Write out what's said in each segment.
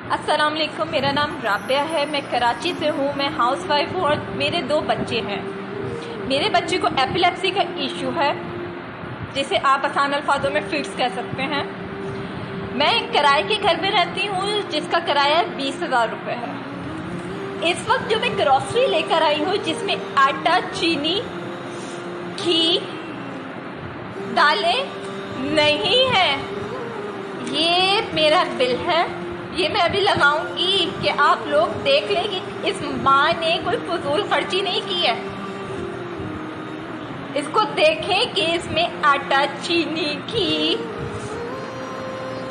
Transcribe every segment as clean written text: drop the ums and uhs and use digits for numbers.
अस्सलाम वालेकुम, मेरा नाम राबिया है। मैं कराची से हूँ। मैं हाउस वाइफ हूँ और मेरे 2 बच्चे हैं। मेरे बच्चे को एपिलेप्सी का इशू है, जिसे आप आसान अल्फाजों में फिट्स कह सकते हैं। मैं एक किराए के घर में रहती हूँ जिसका किराया 20,000 रुपये है। इस वक्त जो मैं ग्रॉसरी लेकर आई हूँ, जिसमें आटा, चीनी, घी, दालें नहीं है, ये मेरा बिल है। ये मैं अभी लगाऊंगी कि आप लोग देख लें कि इस माँ ने कोई फजूल खर्ची नहीं की है। इसको देखें कि इसमें आटा, चीनी, घी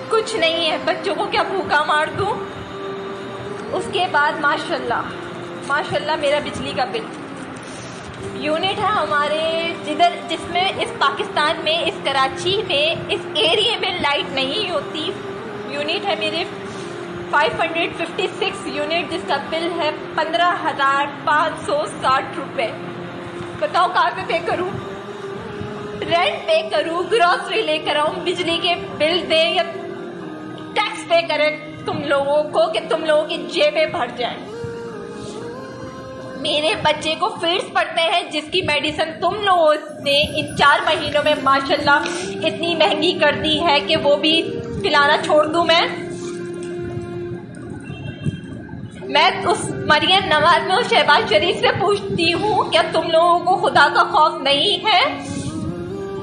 कुछ नहीं है। बच्चों को क्या भूखा मार दूं? उसके बाद माशाल्लाह मेरा बिजली का बिल यूनिट है हमारे जिसमें इस पाकिस्तान में, इस कराची में, इस एरिया में लाइट नहीं होती। यूनिट है मेरे 556 यूनिट, जिसका बिल है 15,560 रुपये। बताओ कहाँ से पे करूँ? रेंट पे करूँ, ग्रॉसरी लेकर आऊँ, बिजली के बिल दें या टैक्स पे करें तुम लोगों को कि तुम लोगों की जेबें भर जाएं। मेरे बच्चे को फिट्स पड़ते हैं, जिसकी मेडिसिन तुम लोगों ने इन 4 महीनों में माशाल्लाह इतनी महंगी कर दी है कि वो भी पिलाना छोड़ दूं। मैं उस मरियम नवाज में, उस शहबाज शरीफ से पूछती हूँ, क्या तुम लोगों को खुदा का खौफ नहीं है?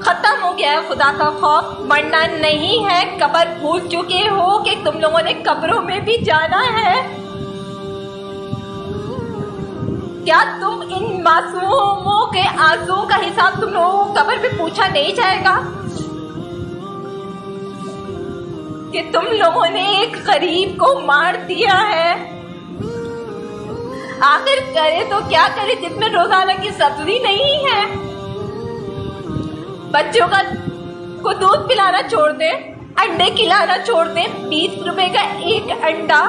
खत्म हो गया है खुदा का खौफ, मरना नहीं है। कब्र भूल चुके हो कि तुम लोगों ने कब्रों में भी जाना है। क्या तुम इन मासूमों के आंसुओं का हिसाब तुम लोगों को कब्र में पूछा नहीं जाएगा कि तुम लोगों ने एक गरीब को मार दिया है? आखिर करे तो क्या करे जिसमें रोजाना की सब्जी नहीं है। बच्चों को दूध पिलाना छोड़ दे, अंडे खिलाना छोड़ दे। 20 रुपए का एक अंडा